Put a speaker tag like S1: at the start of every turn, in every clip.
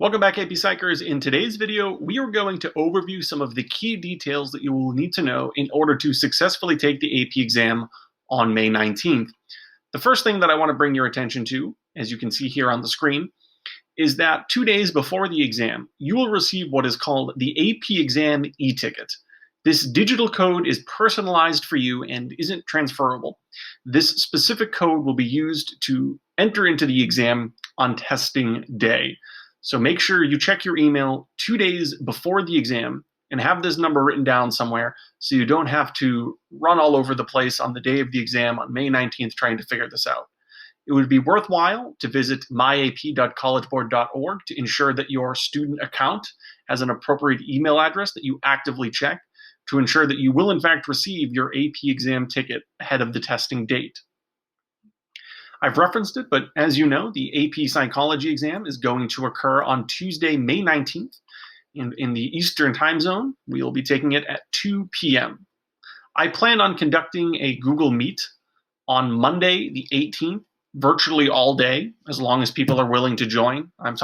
S1: Welcome back, AP Psychers. In today's video, we are going to overview some of the key details that you will need to know in order to successfully take the AP exam on May 19th. The first thing that I want to bring your attention to, as you can see here on the screen, is that 2 days before the exam, you will receive what is called the AP exam e-ticket. This digital code is personalized for you and isn't transferable. This specific code will be used to enter into the exam on testing day. So make sure you check your email 2 days before the exam and have this number written down somewhere so you don't have to run all over the place on the day of the exam on May 19th trying to figure this out. It would be worthwhile to visit myap.collegeboard.org to ensure that your student account has an appropriate email address that you actively check to ensure that you will in fact receive your AP exam ticket ahead of the testing date. I've referenced it, but as you know, the AP Psychology exam is going to occur on Tuesday, May 19th. In the Eastern time zone, we will be taking it at 2 p.m. I plan on conducting a Google Meet on Monday, the 18th, virtually all day, as long as people are willing to join. I'm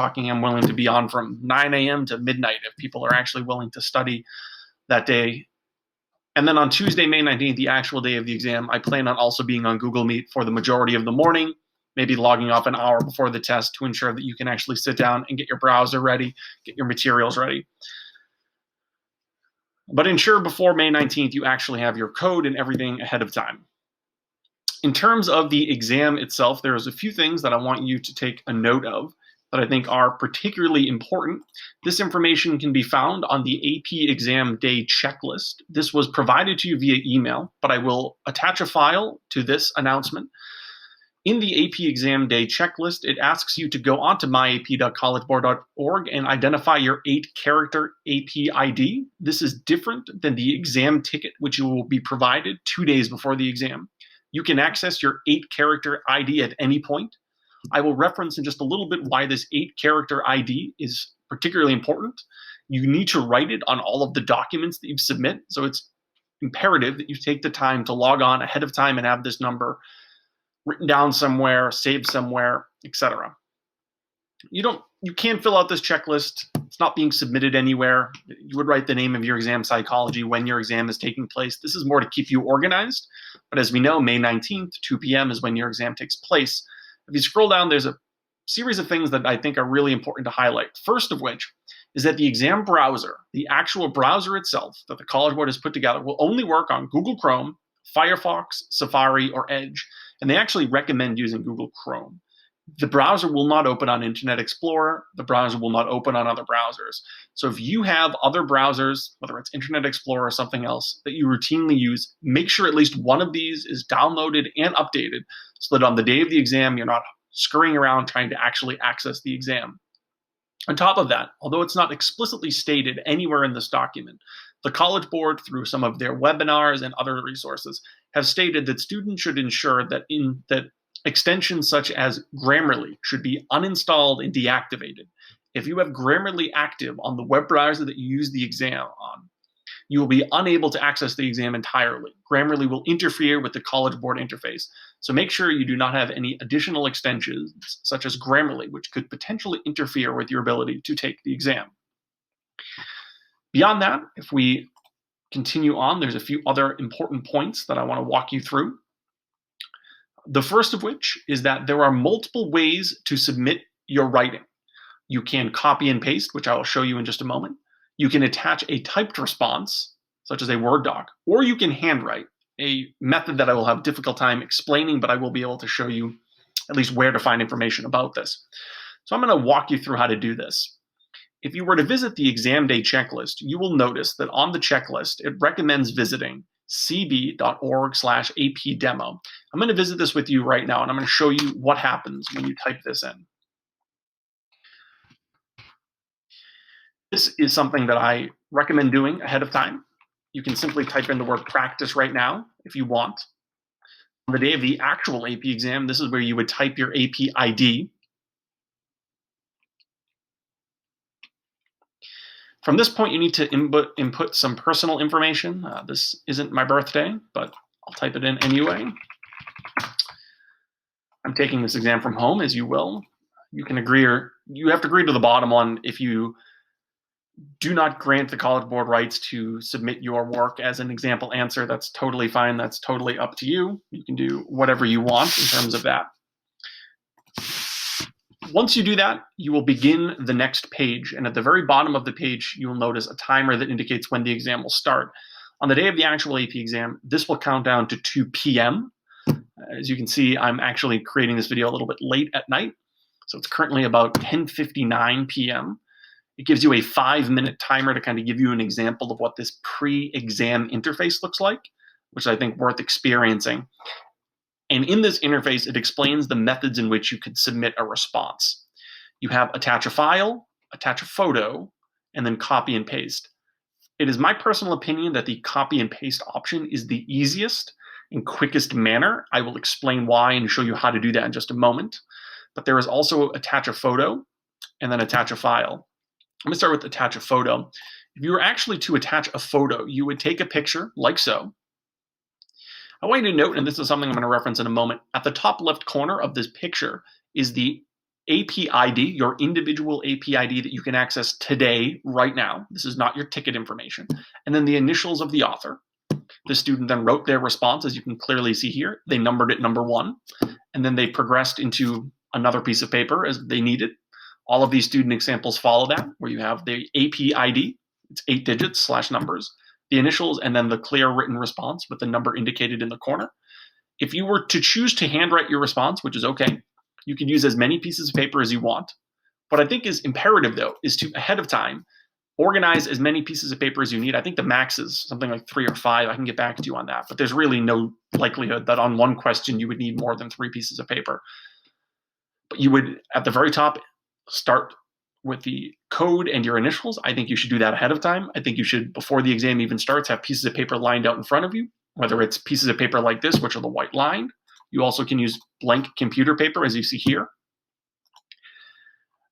S1: willing to be on from 9 a.m. to midnight if people are actually willing to study that day. And then on Tuesday, May 19th, the actual day of the exam, I plan on also being on Google Meet for the majority of the morning, maybe logging off an hour before the test to ensure that you can actually sit down and get your browser ready, get your materials ready. But ensure before May 19th you actually have your code and everything ahead of time. In terms of the exam itself, there's a few things that I want you to take a note of that I think are particularly important. This information can be found on the AP exam day checklist. This was provided to you via email, but I will attach a file to this announcement. In the AP exam day checklist, it asks you to go onto myap.collegeboard.org and identify your 8-character AP ID. This is different than the exam ticket, which you will be provided 2 days before the exam. You can access your 8-character ID at any point. I will reference in just a little bit why this 8-character ID is particularly important. You need to write it on all of the documents that you submit, so it's imperative that you take the time to log on ahead of time and have this number written down somewhere, saved somewhere, etc. You can't fill out this checklist. It's not being submitted anywhere. You would write the name of your exam psychology when your exam is taking place. This is more to keep you organized, but as we know, May 19th, 2 p.m. is when your exam takes place. If you scroll down, there's a series of things that I think are really important to highlight. First of which is that the exam browser, the actual browser itself that the College Board has put together, will only work on Google Chrome, Firefox, Safari, or Edge, and they actually recommend using Google Chrome. The browser will not open on Internet Explorer. The browser will not open on other browsers. So if you have other browsers, whether it's Internet Explorer or something else that you routinely use, make sure at least one of these is downloaded and updated so that on the day of the exam, you're not scurrying around trying to actually access the exam. On top of that, although it's not explicitly stated anywhere in this document, the College Board, through some of their webinars and other resources, have stated that students should ensure that extensions such as Grammarly should be uninstalled and deactivated. If you have Grammarly active on the web browser that you use the exam on, you will be unable to access the exam entirely. Grammarly will interfere with the College Board interface. So make sure you do not have any additional extensions, such as Grammarly, which could potentially interfere with your ability to take the exam. Beyond that, if we continue on, there's a few other important points that I want to walk you through. The first of which is that there are multiple ways to submit your writing. You can copy and paste, which I will show you in just a moment. You can attach a typed response, such as a Word doc, or you can handwrite, a method that I will have a difficult time explaining, but I will be able to show you at least where to find information about this. So I'm going to walk you through how to do this. If you were to visit the exam day checklist, you will notice that on the checklist, it recommends visiting cb.org/apdemo. I'm going to visit this with you right now, and I'm going to show you what happens when you type this in. This is something that I recommend doing ahead of time. You can simply type in the word practice right now if you want. On the day of the actual AP exam, this is where you would type your AP ID. From this point, you need to input some personal information. This isn't my birthday, but I'll type it in anyway. I'm taking this exam from home, as you will. You can agree, or you have to agree to the bottom one. If you do not grant the College Board rights to submit your work as an example answer, that's totally fine. That's totally up to you. You can do whatever you want in terms of that. Once you do that, you will begin the next page. And at the very bottom of the page, you will notice a timer that indicates when the exam will start. On the day of the actual AP exam, this will count down to 2 p.m. As you can see, I'm actually creating this video a little bit late at night. So it's currently about 10:59 p.m. It gives you a 5-minute timer to kind of give you an example of what this pre-exam interface looks like, which I think worth experiencing. And in this interface, it explains the methods in which you could submit a response. You have attach a file, attach a photo, and then copy and paste. It is my personal opinion that the copy and paste option is the easiest and quickest manner. I will explain why and show you how to do that in just a moment. But there is also attach a photo and then attach a file. I'm going to start with attach a photo. If you were actually to attach a photo, you would take a picture like so. I want you to note, and this is something I'm going to reference in a moment, at the top left corner of this picture is the AP ID, your individual AP ID that you can access today, right now. This is not your ticket information. And then the initials of the author. The student then wrote their response, as you can clearly see here. They numbered it number 1, and then they progressed into another piece of paper as they needed. All of these student examples follow that, where you have the AP ID, it's 8 digits / numbers, the initials, and then the clear written response with the number indicated in the corner. If you were to choose to handwrite your response, which is okay, you can use as many pieces of paper as you want. What I think is imperative, though, is to, ahead of time, organize as many pieces of paper as you need. I think the max is something like 3 or 5. I can get back to you on that. But there's really no likelihood that on one question you would need more than 3 pieces of paper. But you would, at the very top, start with the code and your initials. I think you should do that ahead of time. I think you should, before the exam even starts, have pieces of paper lined out in front of you, whether it's pieces of paper like this, which are the white lined. You also can use blank computer paper, as you see here.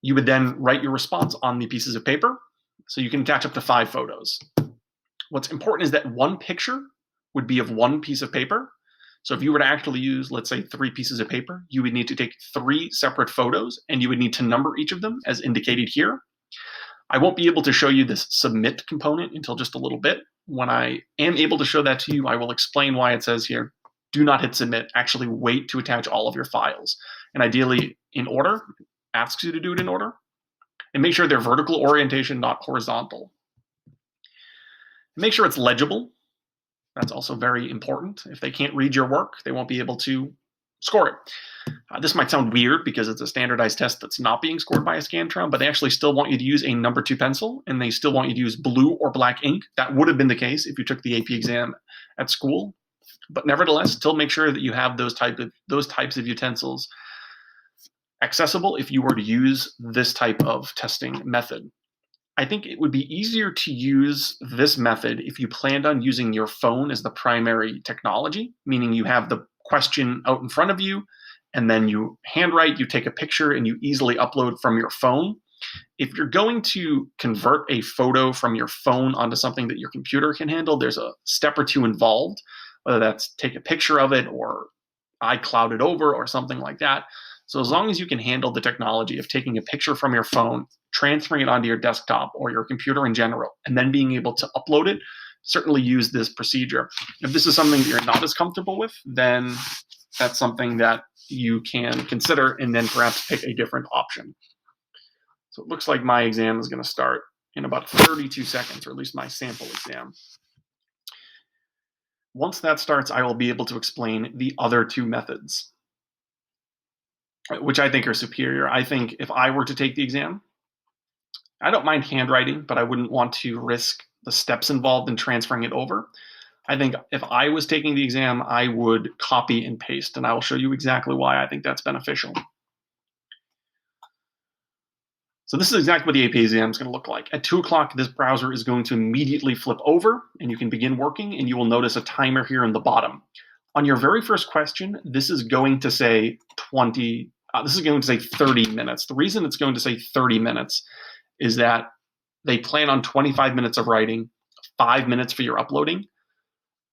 S1: You would then write your response on the pieces of paper. So you can attach up to 5 photos. What's important is that one picture would be of one piece of paper. So if you were to actually use, let's say, 3 pieces of paper, you would need to take 3 separate photos, and you would need to number each of them as indicated here. I won't be able to show you this submit component until just a little bit. When I am able to show that to you, I will explain why it says here, do not hit submit. Actually wait to attach all of your files. And ideally in order, it asks you to do it in order. And make sure they're vertical orientation, not horizontal. Make sure it's legible. That's also very important. If they can't read your work, they won't be able to score it. This might sound weird because it's a standardized test that's not being scored by a Scantron, but they actually still want you to use a number 2 pencil, and they still want you to use blue or black ink. That would have been the case if you took the AP exam at school. But nevertheless, still make sure that you have those types of utensils accessible if you were to use this type of testing method. I think it would be easier to use this method if you planned on using your phone as the primary technology, meaning you have the question out in front of you, and then you handwrite, you take a picture, and you easily upload from your phone. If you're going to convert a photo from your phone onto something that your computer can handle, there's a step or 2 involved, whether that's take a picture of it or iCloud it over or something like that. So as long as you can handle the technology of taking a picture from your phone, transferring it onto your desktop or your computer in general, and then being able to upload it, certainly use this procedure. If this is something that you're not as comfortable with, then that's something that you can consider and then perhaps pick a different option. So it looks like my exam is going to start in about 32 seconds, or at least my sample exam. Once that starts, I will be able to explain the other 2 methods, which I think are superior. I think if I were to take the exam, I don't mind handwriting, but I wouldn't want to risk the steps involved in transferring it over. I think if I was taking the exam, I would copy and paste, and I will show you exactly why I think that's beneficial. So this is exactly what the AP exam is going to look like. At 2 o'clock, this browser is going to immediately flip over, and you can begin working, and you will notice a timer here in the bottom. On your very first question, this is going to say 30 minutes. The reason it's going to say 30 minutes is that they plan on 25 minutes of writing, 5 minutes for your uploading,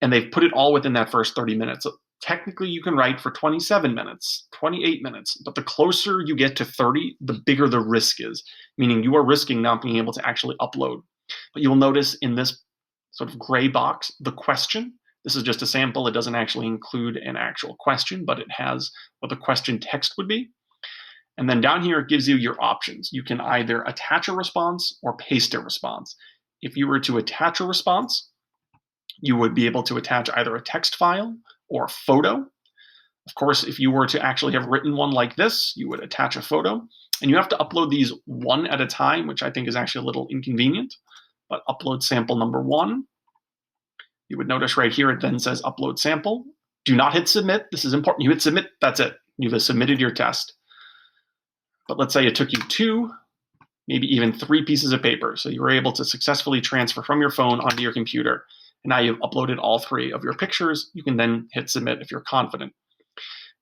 S1: and they've put it all within that first 30 minutes. technically you can write for 27 minutes, 28 minutes, but the closer you get to 30, the bigger the risk is, meaning you are risking not being able to actually upload. But you'll notice in this sort of gray box, the question. This is just a sample. It doesn't actually include an actual question, but it has what the question text would be. And then down here, it gives you your options. You can either attach a response or paste a response. If you were to attach a response, you would be able to attach either a text file or a photo. Of course, if you were to actually have written one like this, you would attach a photo. And you have to upload these one at a time, which I think is actually a little inconvenient. But upload sample number 1. You would notice right here, it then says upload sample. Do not hit submit. This is important. You hit submit, that's it. You've submitted your test. But let's say it took you 2, maybe even 3 pieces of paper. So you were able to successfully transfer from your phone onto your computer. And now you've uploaded all 3 of your pictures. You can then hit submit if you're confident.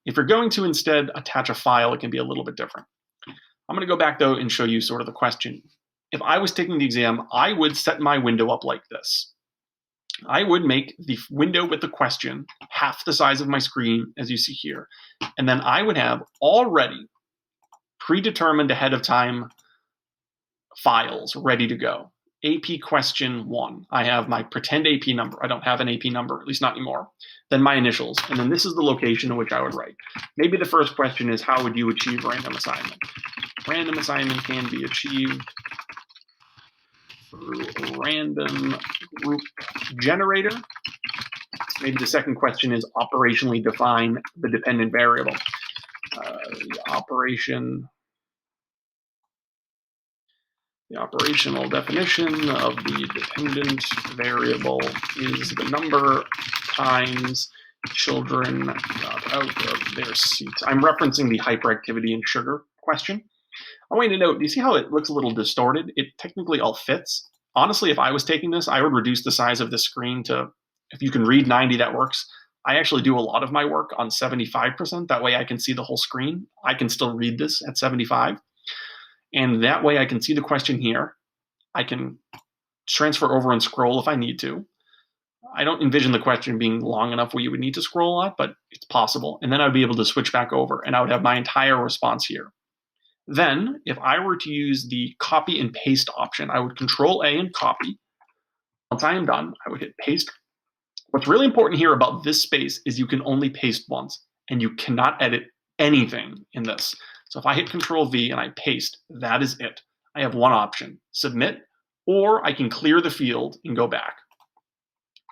S1: If you're going to instead attach a file, it can be a little bit different. I'm going to go back though and show you sort of the question. If I was taking the exam, I would set my window up like this. I would make the window with the question half the size of my screen, as you see here. And then I would have already predetermined ahead of time files ready to go. AP question 1. I have my pretend AP number. I don't have an AP number, at least not anymore. Then my initials. And then this is the location in which I would write. Maybe the first question is, how would you achieve random assignment? Random assignment can be achieved through random group generator. Maybe the second question is operationally define the dependent variable. The operational definition of the dependent variable is the number times children got out of their seats. I'm referencing the hyperactivity in sugar question. I want you to note, do you see how it looks a little distorted? It technically all fits. Honestly, if I was taking this, I would reduce the size of the screen to, if you can read 90, that works. I actually do a lot of my work on 75%. That way I can see the whole screen. I can still read this at 75. And that way I can see the question here. I can transfer over and scroll if I need to. I don't envision the question being long enough where you would need to scroll a lot, but it's possible. And then I'd be able to switch back over and I would have my entire response here. Then, if I were to use the copy and paste option, I would Control A and copy. Once I am done, I would hit paste. What's really important here about this space is you can only paste once, and you cannot edit anything in this. So if I hit Control V and I paste, that is it. I have one option, submit, or I can clear the field and go back.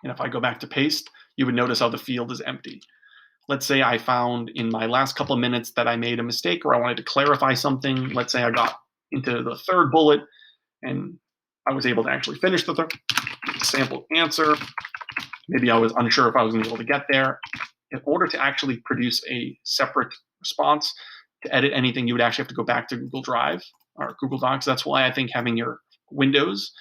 S1: And if I go back to paste, you would notice how the field is empty. Let's say I found in my last couple of minutes that I made a mistake or I wanted to clarify something. Let's say I got into the 3rd bullet and I was able to actually finish the sample answer. Maybe I was unsure if I was going to be able to get there. In order to actually produce a separate response, to edit anything, you would actually have to go back to Google Drive or Google Docs. That's why I think having your windows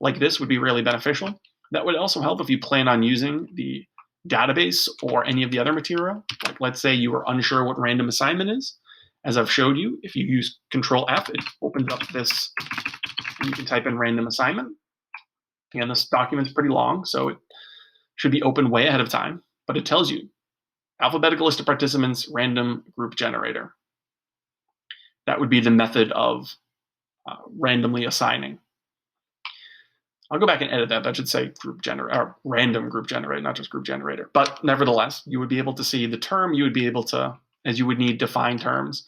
S1: like this would be really beneficial. That would also help if you plan on using the database or any of the other material. Like let's say you are unsure what random assignment is. As I've showed you, if you use Control F, it opens up this and you can type in random assignment. Again, this document's pretty long, so it should be open way ahead of time, but it tells you alphabetical list of participants, random group generator. That would be the method of randomly assigning. I'll go back and edit that. That should say group generator, or random group generator, not just group generator. But nevertheless, you would be able to see the term. You would be able to, as you would need, define terms.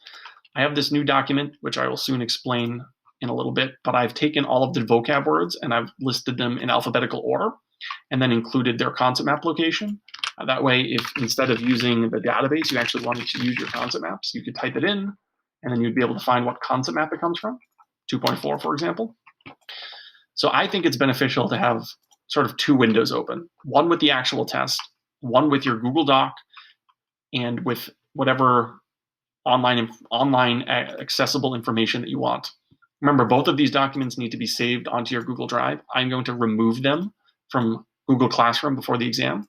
S1: I have this new document, which I will soon explain in a little bit, but I've taken all of the vocab words and I've listed them in alphabetical order and then included their concept map location. That way, if instead of using the database, you actually wanted to use your concept maps, you could type it in and then you'd be able to find what concept map it comes from, 2.4, for example. So I think it's beneficial to have sort of 2 windows open, one with the actual test, one with your Google Doc, and with whatever online accessible information that you want. Remember, both of these documents need to be saved onto your Google Drive. I'm going to remove them from Google Classroom before the exam.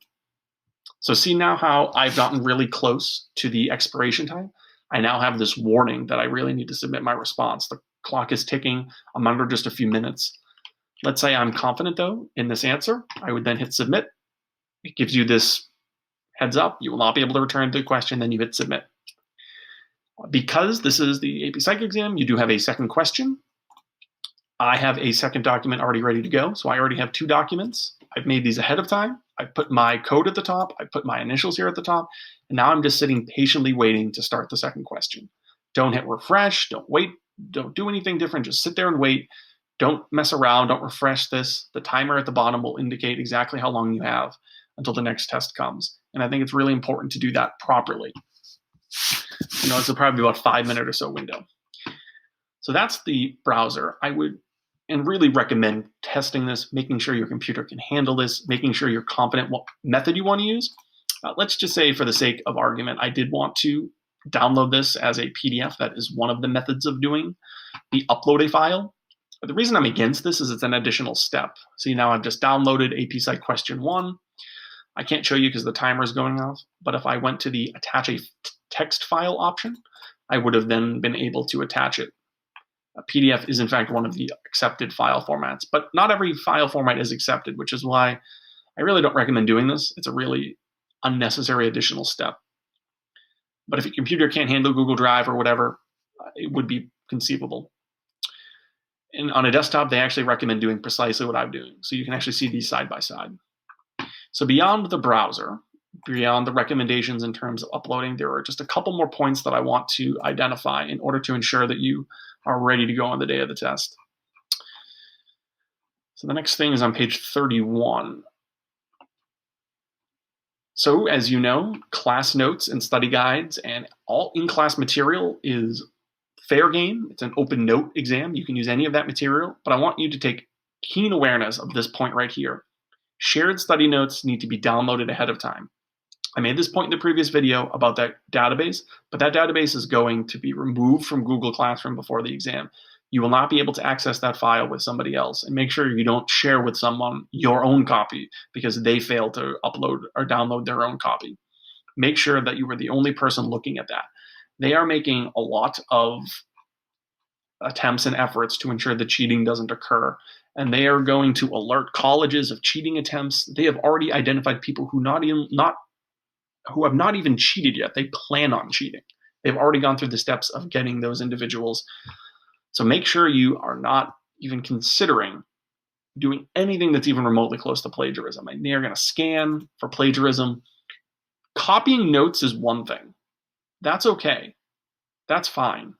S1: So see now how I've gotten really close to the expiration time? I now have this warning that I really need to submit my response. The clock is ticking. I'm under just a few minutes. Let's say I'm confident, though, in this answer. I would then hit submit. It gives you this Heads up, you will not be able to return to the question, then you hit submit. Because this is the AP Psych exam, you do have a second question. I have a second document already ready to go, so I already have 2 documents. I've made these ahead of time. I put my code at the top, I put my initials here at the top, and now I'm just sitting patiently waiting to start the second question. Don't hit refresh, don't wait, don't do anything different, just sit there and wait. Don't mess around, don't refresh this. The timer at the bottom will indicate exactly how long you have until the next test comes. And I think it's really important to do that properly. It's probably about 5-minute or so window. So that's the browser. I would and really recommend testing this, making sure your computer can handle this, making sure you're confident what method you want to use. Let's just say, for the sake of argument, I did want to download this as a PDF. That is one of the methods of doing the upload a file. But the reason I'm against this is it's an additional step. See, now I've just downloaded AP Psych question 1. I can't show you because the timer is going off, but if I went to the attach a text file option, I would have then been able to attach it. A PDF is in fact one of the accepted file formats, but not every file format is accepted, which is why I really don't recommend doing this. It's a really unnecessary additional step. But if your computer can't handle Google Drive or whatever, it would be conceivable. And on a desktop, they actually recommend doing precisely what I'm doing. So you can actually see these side by side. So beyond the browser, beyond the recommendations in terms of uploading, there are just a couple more points that I want to identify in order to ensure that you are ready to go on the day of the test. So the next thing is on page 31. So as you know, class notes and study guides and all in-class material is fair game. It's an open note exam. You can use any of that material, but I want you to take keen awareness of this point right here. Shared study notes need to be downloaded ahead of time. I made this point in the previous video about that database, but that database is going to be removed from Google Classroom before the exam. You will not be able to access that file with somebody else, and make sure you don't share with someone your own copy because they failed to upload or download their own copy. Make sure that you were the only person looking at that. They are making a lot of attempts and efforts to ensure that cheating doesn't occur, and they are going to alert colleges of cheating attempts. They have already identified people who have not even cheated yet. They plan on cheating. They've already gone through the steps of getting those individuals. So make sure you are not even considering doing anything that's even remotely close to plagiarism. And they're going to scan for plagiarism. Copying notes is one thing. That's okay. That's fine.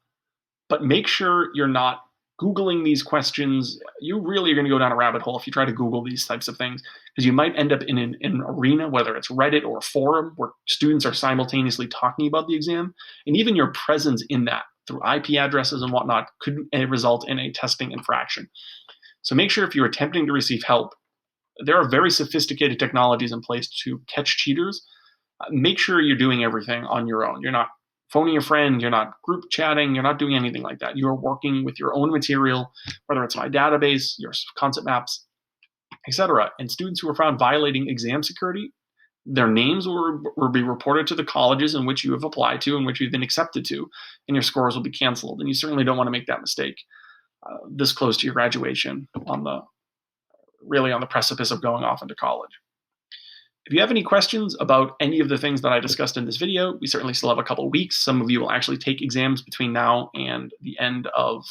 S1: But make sure you're not Googling these questions. You really are going to go down a rabbit hole if you try to Google these types of things, because you might end up in an arena, whether it's Reddit or a forum, where students are simultaneously talking about the exam. And even your presence in that through IP addresses and whatnot could result in a testing infraction. So make sure if you're attempting to receive help, there are very sophisticated technologies in place to catch cheaters. Make sure you're doing everything on your own. You're not phoning a friend, you're not group chatting, you're not doing anything like that. You are working with your own material, whether it's my database, your concept maps, etc. And students who are found violating exam security, their names will be reported to the colleges in which you have applied to and which you've been accepted to, and your scores will be canceled. And you certainly don't want to make that mistake this close to your graduation, really on the precipice of going off into college. If you have any questions about any of the things that I discussed in this video, we certainly still have a couple of weeks. Some of you will actually take exams between now and the end of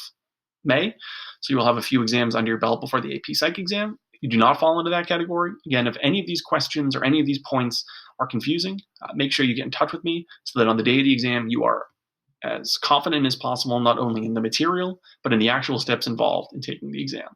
S1: May. So you will have a few exams under your belt before the AP Psych exam. If you do not fall into that category, again, if any of these questions or any of these points are confusing, make sure you get in touch with me so that on the day of the exam, you are as confident as possible, not only in the material, but in the actual steps involved in taking the exam.